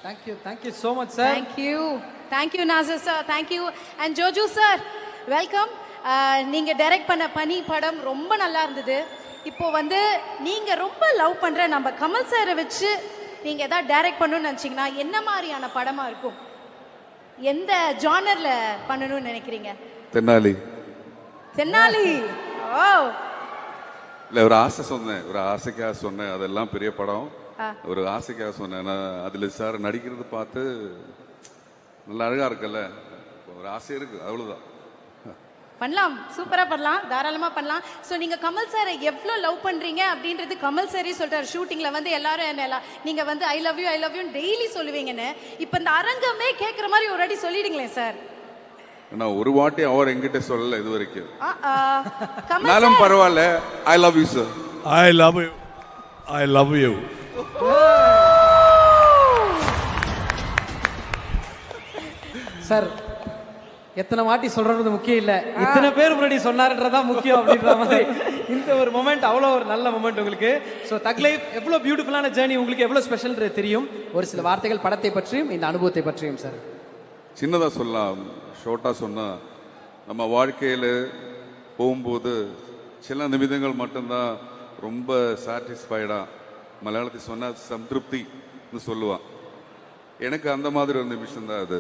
Thank you so much, sir. Thank you, Nazir sir. Thank you. And Joju sir, welcome. நீங்க direct பண்ண பனி படம் ரொம்ப நல்லா இருந்தது. இப்போ வந்து நீங்க ரொம்ப லவ் பண்ற நம்ம கமல் சாரை வச்சு நீங்க ஏதாவது டைரக்ட் பண்ணணும்னு நினைச்சீங்கன்னா என்ன மாதிரியான படமா இருக்கும்? எந்த ஜானர்ல பண்ணணும்னு நினைக்கிறீங்க? தென்னாலி. ஓ, இல்ல ஒரு ஆசை சொன்னேன், ஒரு ஆசைக்காக சொன்னேன். அதெல்லாம் பெரிய படம். ஒரு ஆசைக்காக சொன்னேன். நான் அதுல சார் நடிக்கிறது பார்த்து நல்லா அழகா இருக்குல்ல, ஒரு ஆசை இருக்கு, அவ்வளவுதான். பண்ணலாம், சூப்பரா பண்ணலாம், தாராளமா பண்ணலாம். சோ நீங்க கமல் சாரை எவ்வளவு லவ் பண்றீங்க அப்படின்றது கமல் சாரே சொல்றாரு. ஷூட்டிங்ல வந்து எல்லாரும் என்ன நீங்க வந்து ஐ லவ் யூ டெய்லி சொல்லுவீங்கன்னு. இப்ப இந்த அரங்கமே கேக்குற மாதிரி ஒரு அடி சொல்லிடுங்களேன் சார். நான் ஒரு வாட்டி அவர் என்கிட்ட சொல்லல இது வரைக்கும். கமல் பரவாயில்ல, I love you sir. I love you. Sir எத்தனை வாட்டி சொல்றது முக்கியம் இல்ல, இத்தனை பேர் முன்னாடி சொன்னாருன்றதான் முக்கியம் அப்படின்ற மாதிரி இந்த ஒரு மொமெண்ட் அவ்வளோ ஒரு நல்ல மொமெண்ட் உங்களுக்கு. ஸோ தக் லைஃப் எவ்வளோ பியூட்டிஃபுல்லான ஜேர்னி, உங்களுக்கு எவ்வளோ ஸ்பெஷல்ன்றது தெரியும். ஒரு சில வார்த்தைகள் படத்தை பற்றியும் இந்த அனுபவத்தை பற்றியும் சார். சின்னதா சொல்லலாம், ஷோர்ட்டா சொன்னா, நம்ம வாழ்க்கையில போகும்போது சில நிமிடங்கள் மட்டும்தான் ரொம்ப சாட்டிஸ்ஃபைடா, மலையாளத்தை சொன்னா சம்திருப்தின்னு சொல்லுவான். எனக்கு அந்த மாதிரி ஒரு நிமிஷம் தான் அது.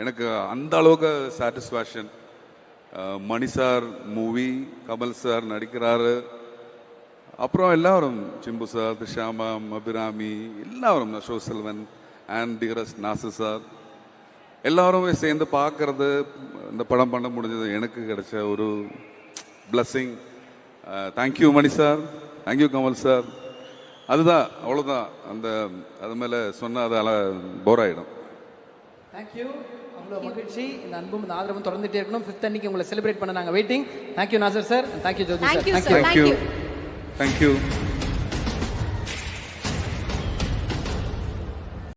எனக்கு அந்த அளவுக்கு சாட்டிஸ்ஃபேக்ஷன். மணி சார் மூவி, கமல் சார் நடிக்கிறாரு, அப்புறம் எல்லாரும் சிம்பு சார், திஷாமா, அபிராமி, எல்லாரும் அசோக் செல்வன் அண்ட் டிகரஸ் நாசர் சார் எல்லாருமே சேர்ந்து பார்க்கறது, இந்த படம் பண்ண முடிஞ்சது எனக்கு கிடைச்ச ஒரு பிளஸ்ஸிங். தேங்க்யூ மணி சார், தேங்க்யூ கமல் சார். அதுதான், அவ்வளோதான். அது மேலே சொன்னால் அது போர் ஆகிடும். தேங்க்யூ, அவ்வளோ மகிழ்ச்சி. இந்த அன்பும் இந்த ஆதரவும் தொடர்ந்துட்டே இருக்கணும். 5th அன்னைக்கு உங்களை செலிப்ரேட் பண்ண நாங்கள் waiting. Thank you Nassar sir, thank you Jyothi sir. Thank you.